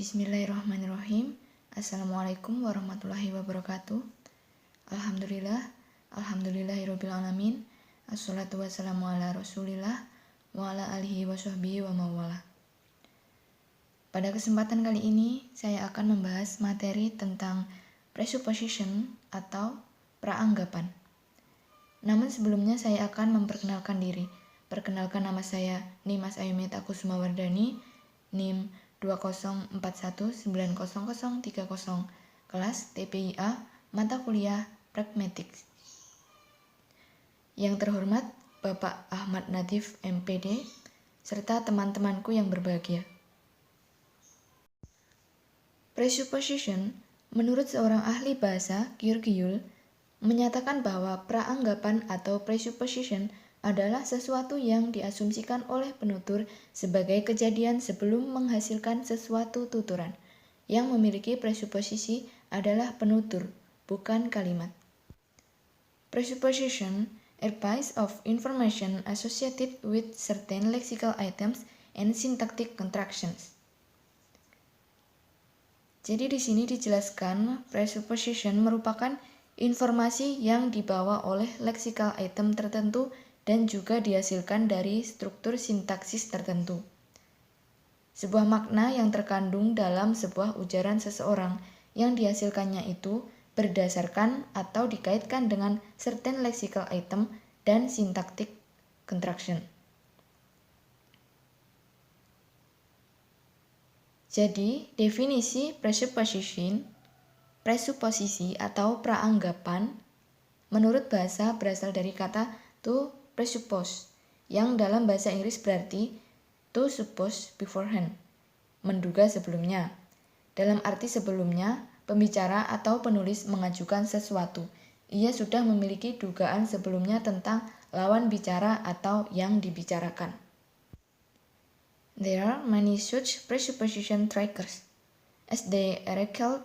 Bismillahirrahmanirrahim. Assalamualaikum warahmatullahi wabarakatuh. Alhamdulillahirabbil alamin. Assalatu wassalamu ala Rasulillah wa ala alihi wa sahbihi wa mawala. Pada kesempatan kali ini, saya akan membahas materi tentang presupposition atau praanggapan. Namun sebelumnya saya akan memperkenalkan diri. Perkenalkan, nama saya Nimas Ayumita Kusumawardani, NIM 2041900030, kelas TPIA, mata kuliah Pragmatics. Yang terhormat Bapak Ahmad Nadif MPD, serta teman-temanku yang berbahagia. Presupposition, menurut seorang ahli bahasa, George Yule, menyatakan bahwa praanggapan atau presupposition adalah sesuatu yang diasumsikan oleh penutur sebagai kejadian sebelum menghasilkan sesuatu tuturan. Yang memiliki presupposisi adalah penutur, bukan kalimat. Presupposition are piece of information associated with certain lexical items and syntactic constructions. Jadi di sini dijelaskan presupposition merupakan informasi yang dibawa oleh lexical item tertentu dan juga dihasilkan dari struktur sintaksis tertentu. Sebuah makna yang terkandung dalam sebuah ujaran seseorang yang dihasilkannya itu berdasarkan atau dikaitkan dengan certain lexical item dan syntactic construction. Jadi, definisi presupposisi atau praanggapan menurut bahasa berasal dari kata to presuppose, yang dalam bahasa Inggris berarti to suppose beforehand, menduga sebelumnya. Dalam arti sebelumnya, pembicara atau penulis mengajukan sesuatu. Ia sudah memiliki dugaan sebelumnya tentang lawan bicara atau yang dibicarakan. There are many such presupposition triggers, as they are recalled,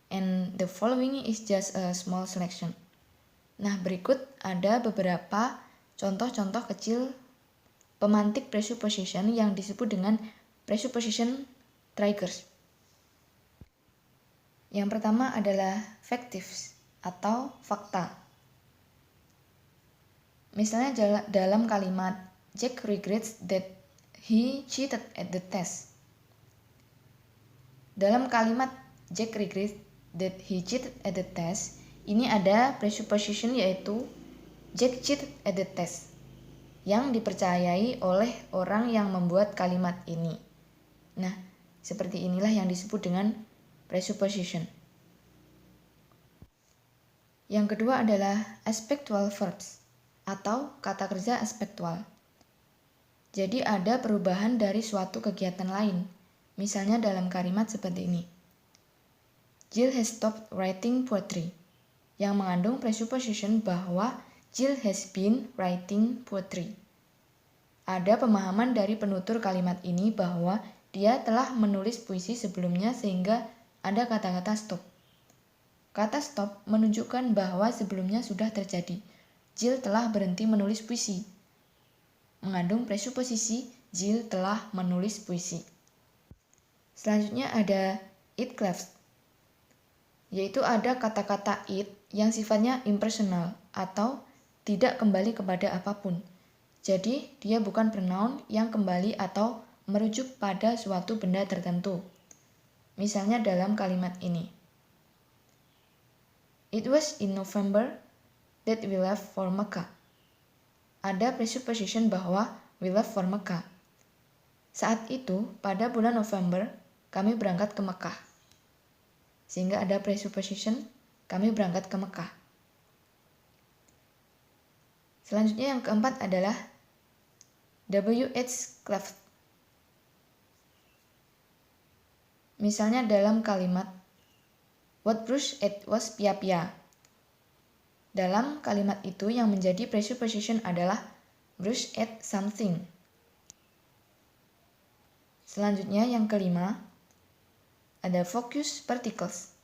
and the following is just a small selection. Nah, berikut ada beberapa contoh-contoh kecil pemantik presupposition yang disebut dengan presupposition triggers. Yang pertama adalah facts atau fakta. Misalnya dalam kalimat Jack regrets that he cheated at the test. Dalam kalimat Jack regrets that he cheated at the test, ini ada presupposition yaitu Jack cheated at the test, yang dipercayai oleh orang yang membuat kalimat ini. Nah, seperti inilah yang disebut dengan presupposition. Yang kedua adalah aspectual verbs atau kata kerja aspektual. Jadi ada perubahan dari suatu kegiatan lain. Misalnya dalam kalimat seperti ini. Jill has stopped writing poetry, yang mengandung presupposition bahwa Jill has been writing poetry. Ada pemahaman dari penutur kalimat ini bahwa dia telah menulis puisi sebelumnya sehingga ada kata-kata stop. Kata stop menunjukkan bahwa sebelumnya sudah terjadi. Jill telah berhenti menulis puisi. Mengandung presupposisi Jill telah menulis puisi. Selanjutnya ada it claps, yaitu ada kata-kata it yang sifatnya impersonal atau tidak kembali kepada apapun. Jadi, dia bukan pronoun yang kembali atau merujuk pada suatu benda tertentu. Misalnya dalam kalimat ini. It was in November that we left for Mecca. Ada presupposition bahwa we left for Mecca. Saat itu, pada bulan November, kami berangkat ke Mekah. Sehingga ada presupposition, kami berangkat ke Mekah. Selanjutnya yang keempat adalah WH cleft. Misalnya dalam kalimat What Bruce ate was pia-pia. Dalam kalimat itu yang menjadi presupposition adalah Bruce ate something. Selanjutnya yang kelima ada focus particles.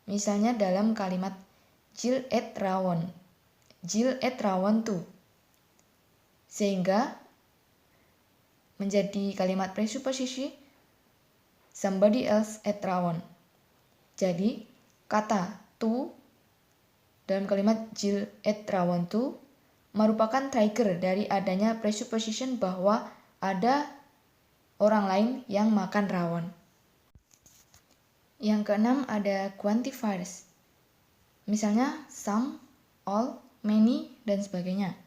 Misalnya dalam kalimat Jill ate rawon. Jill ate rawon too. Sehingga menjadi kalimat presupposisi somebody else at Rawon. Jadi, kata to dalam kalimat Jill ate rawon too merupakan trigger dari adanya presupposition bahwa ada orang lain yang makan rawon. Yang keenam ada quantifiers. Misalnya some, all, many, dan sebagainya.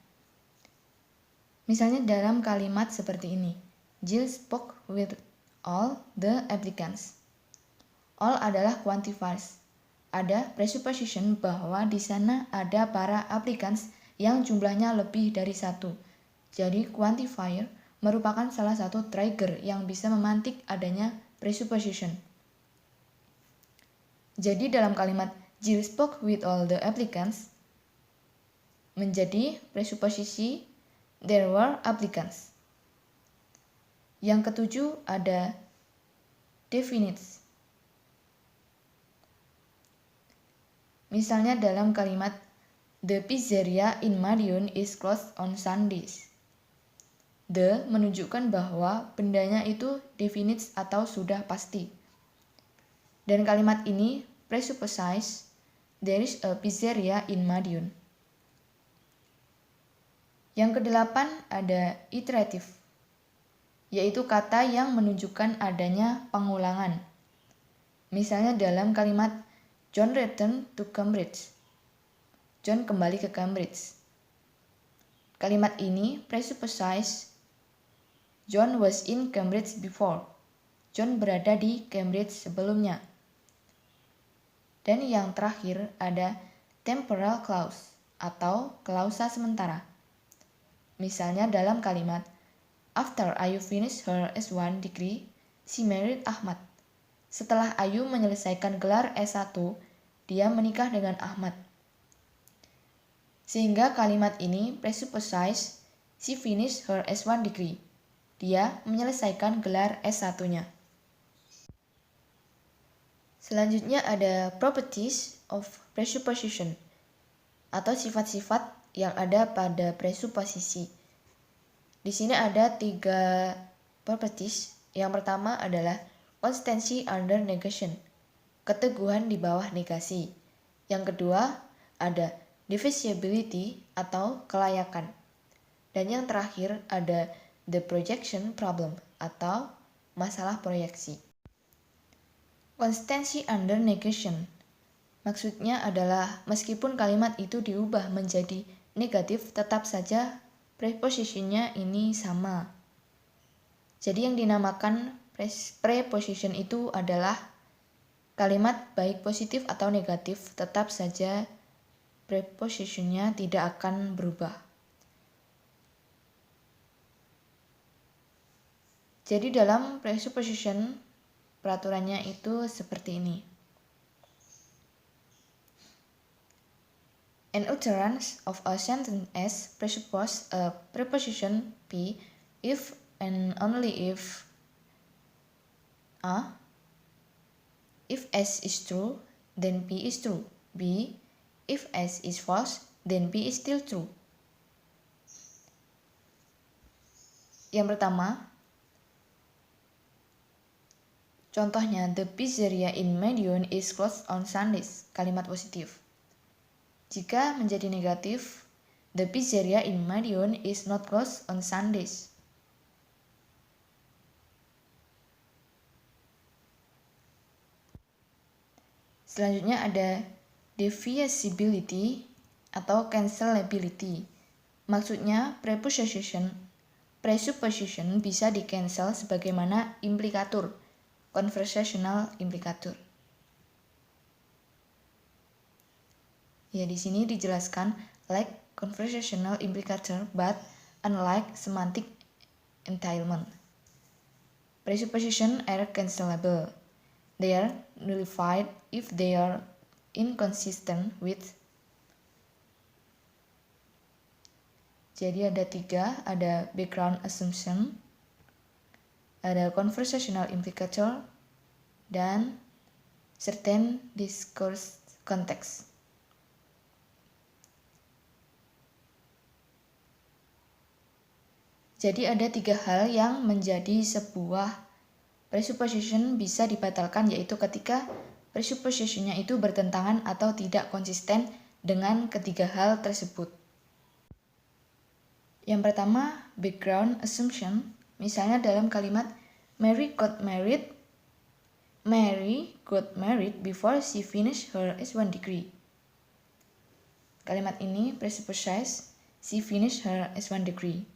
Misalnya dalam kalimat seperti ini. Jill spoke with all the applicants. All adalah quantifiers. Ada presupposition bahwa di sana ada para applicants yang jumlahnya lebih dari satu. Jadi quantifier merupakan salah satu trigger yang bisa memantik adanya presupposition. Jadi dalam kalimat Jill spoke with all the applicants menjadi presupposisi there were applicants. Yang ketujuh ada definites. Misalnya dalam kalimat the pizzeria in Madiun is closed on Sundays. The menunjukkan bahwa bendanya itu definite atau sudah pasti. Dan kalimat ini presupposes there is a pizzeria in Madiun. Yang kedelapan ada iterative, yaitu kata yang menunjukkan adanya pengulangan. Misalnya dalam kalimat John returned to Cambridge. John kembali ke Cambridge. Kalimat ini presupposes John was in Cambridge before. John berada di Cambridge sebelumnya. Dan yang terakhir ada temporal clause atau klausa sementara. Misalnya dalam kalimat after Ayu finished her S1 degree, she married Ahmad. Setelah Ayu menyelesaikan gelar S1, dia menikah dengan Ahmad. Sehingga kalimat ini presupposes she finished her S1 degree. Dia menyelesaikan gelar S1-nya. Selanjutnya ada properties of presupposition atau sifat-sifat yang ada pada presupposisi. Di sini ada 3 properties. Yang pertama adalah constancy under negation, keteguhan di bawah negasi. Yang kedua ada divisibility atau kelayakan. Dan yang terakhir ada the projection problem atau masalah proyeksi. Constancy under negation maksudnya adalah meskipun kalimat itu diubah menjadi negatif, tetap saja prepositionnya ini sama. Jadi yang dinamakan preposition itu adalah kalimat baik positif atau negatif, tetap saja prepositionnya tidak akan berubah. Jadi dalam presupposition peraturannya itu seperti ini. An utterance of a sentence S presupposes a preposition P if and only if A. If S is true, then P is true. B. If S is false, then P is still true. Yang pertama, contohnya, the pizzeria in Madiun is closed on Sundays. Kalimat positif. Jika menjadi negatif, the pizzeria in Madiun is not closed on Sundays. Selanjutnya ada divisibility atau cancelability. Maksudnya preposition bisa di-cancel sebagaimana implikatur, conversational implikatur. Ya, di sini dijelaskan like conversational implicator but unlike semantic entailment. Preposition are cancelable. They are nullified if they are inconsistent with. Jadi ada 3, ada background assumption, ada conversational implicator, dan certain discourse context. Jadi ada 3 hal yang menjadi sebuah presupposition bisa dibatalkan, yaitu ketika presuppositionnya itu bertentangan atau tidak konsisten dengan ketiga hal tersebut. Yang pertama, background assumption. Misalnya dalam kalimat Mary got married before she finished her S1 degree. Kalimat ini presupposes she finished her S1 degree.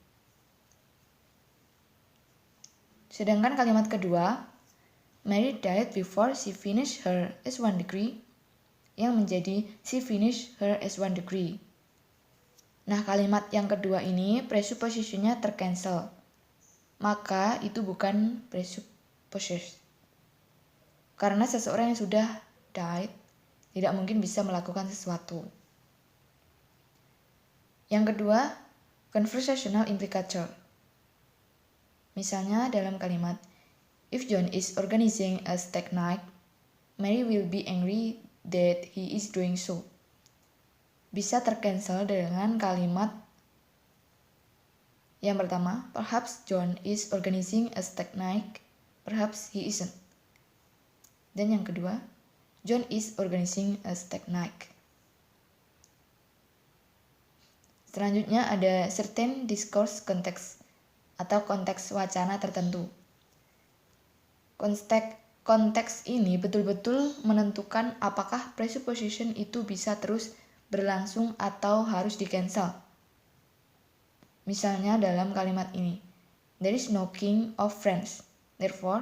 Sedangkan kalimat kedua, Mary died before she finished her S1 degree, yang menjadi she finished her S1 degree. Nah, kalimat yang kedua ini presuppositionnya tercancel. Maka itu bukan presupposition. Karena seseorang yang sudah died tidak mungkin bisa melakukan sesuatu. Yang kedua, conversational implicator. Misalnya dalam kalimat, if John is organizing a steak night, Mary will be angry that he is doing so. Bisa tercancel dengan kalimat yang pertama, perhaps John is organizing a steak night, perhaps he isn't. Dan yang kedua, John is organizing a steak night. Selanjutnya ada certain discourse context atau konteks wacana tertentu. Konteks ini betul-betul menentukan apakah presupposition itu bisa terus berlangsung atau harus di-cancel. Misalnya dalam kalimat ini, there is no king of France, therefore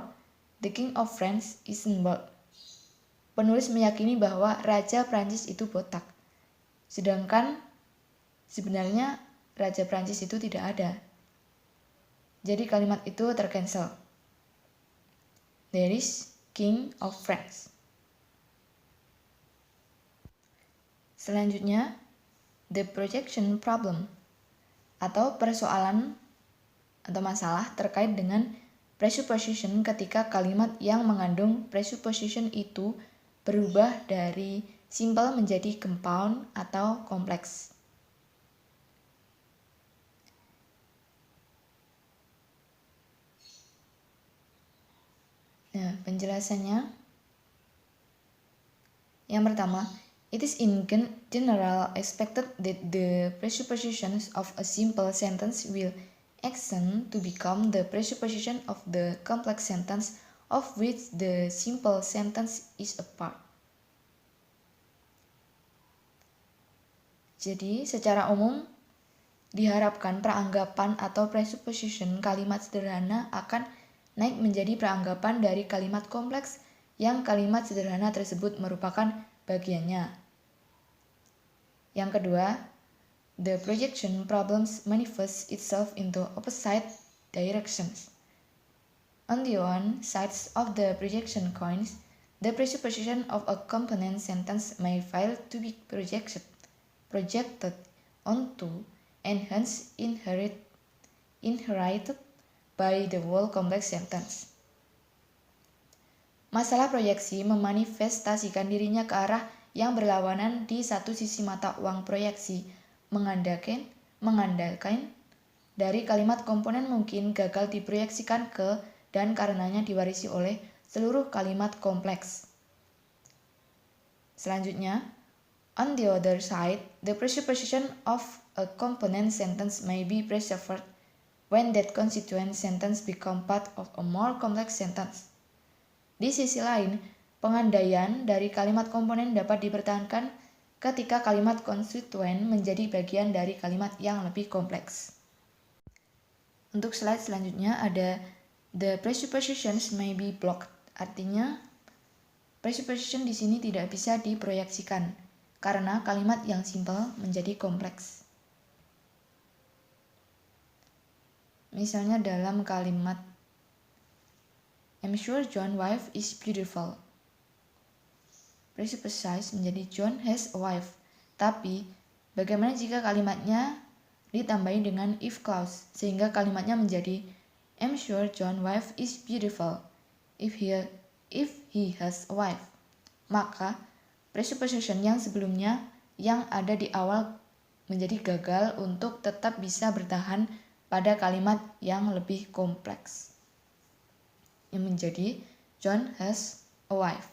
the king of France isn't bald. Penulis meyakini bahwa Raja Prancis itu botak, sedangkan sebenarnya Raja Prancis itu tidak ada. Jadi kalimat itu tercancel. There is king of France. Selanjutnya, the projection problem atau persoalan atau masalah terkait dengan presupposition ketika kalimat yang mengandung presupposition itu berubah dari simple menjadi compound atau kompleks. Nah, penjelasannya yang pertama, it is in general expected that the presuppositions of a simple sentence will extend to become the presupposition of the complex sentence of which the simple sentence is a part. Jadi, secara umum diharapkan peranggapan atau presupposition kalimat sederhana akan naik menjadi peranggapan dari kalimat kompleks yang kalimat sederhana tersebut merupakan bagiannya. Yang kedua, the projection problems manifests itself into opposite directions. On the one side of the projection coins, the presupposition of a component sentence may fail to be projected onto and hence inherited by the whole complex sentence. Masalah proyeksi memanifestasikan dirinya ke arah yang berlawanan di satu sisi mata uang proyeksi, mengandalkan dari kalimat komponen mungkin gagal diproyeksikan ke dan karenanya diwarisi oleh seluruh kalimat kompleks. Selanjutnya, on the other side, the presupposition of a component sentence may be preserved when that constituent sentence become part of a more complex sentence. Di sisi lain, pengandaian dari kalimat komponen dapat dipertahankan ketika kalimat konstituen menjadi bagian dari kalimat yang lebih kompleks. Untuk slide selanjutnya ada the presuppositions may be blocked. Artinya, presupposition di sini tidak bisa diproyeksikan karena kalimat yang simple menjadi kompleks. Misalnya dalam kalimat I'm sure John's wife is beautiful. Presuppose menjadi John has a wife. Tapi, bagaimana jika kalimatnya ditambahi dengan if clause, sehingga kalimatnya menjadi I'm sure John's wife is beautiful if he has a wife. Maka, presupposition yang sebelumnya yang ada di awal menjadi gagal untuk tetap bisa bertahan pada kalimat yang lebih kompleks. yang menjadi John has a wife.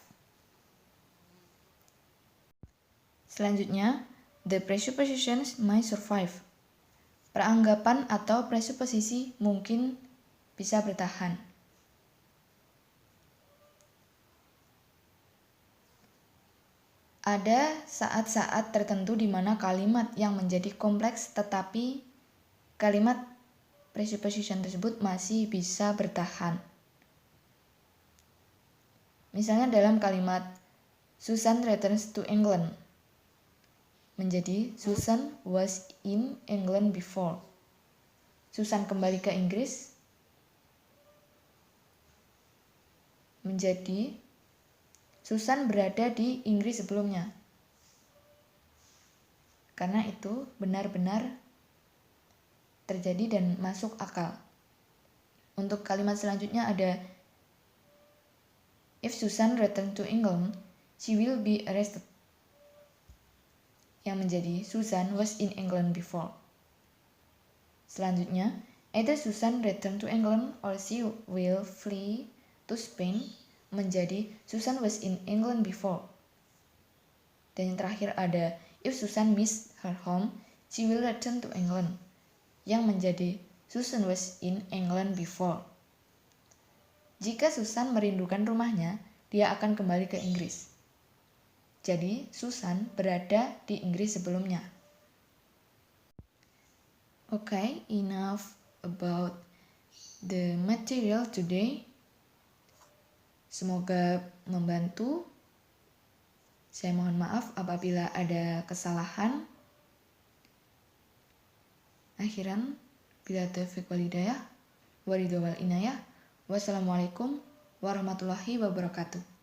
Selanjutnya, the presuppositions may survive. Peranggapan atau presuposisi mungkin bisa bertahan. Ada saat-saat tertentu di mana kalimat yang menjadi kompleks tetapi kalimat presupposition tersebut masih bisa bertahan. Misalnya dalam kalimat Susan returns to England menjadi Susan was in England before. Susan kembali ke Inggris menjadi Susan berada di Inggris sebelumnya. Karena itu benar-benar terjadi dan masuk akal. Untuk kalimat selanjutnya ada if Susan return to England, she will be arrested. Yang menjadi Susan was in England before. Selanjutnya, either Susan return to England or she will flee to Spain menjadi Susan was in England before. Dan yang terakhir ada if Susan missed her home, she will return to England. Yang menjadi Susan was in England before. Jika Susan merindukan rumahnya, dia akan kembali ke Inggris. Jadi, Susan berada di Inggris sebelumnya. Okay, enough about the material today. Semoga membantu. Saya mohon maaf apabila ada kesalahan. Akhiran, bila taufiq wal hidayah, waridho wal inayah. Wassalamualaikum warahmatullahi wabarakatuh.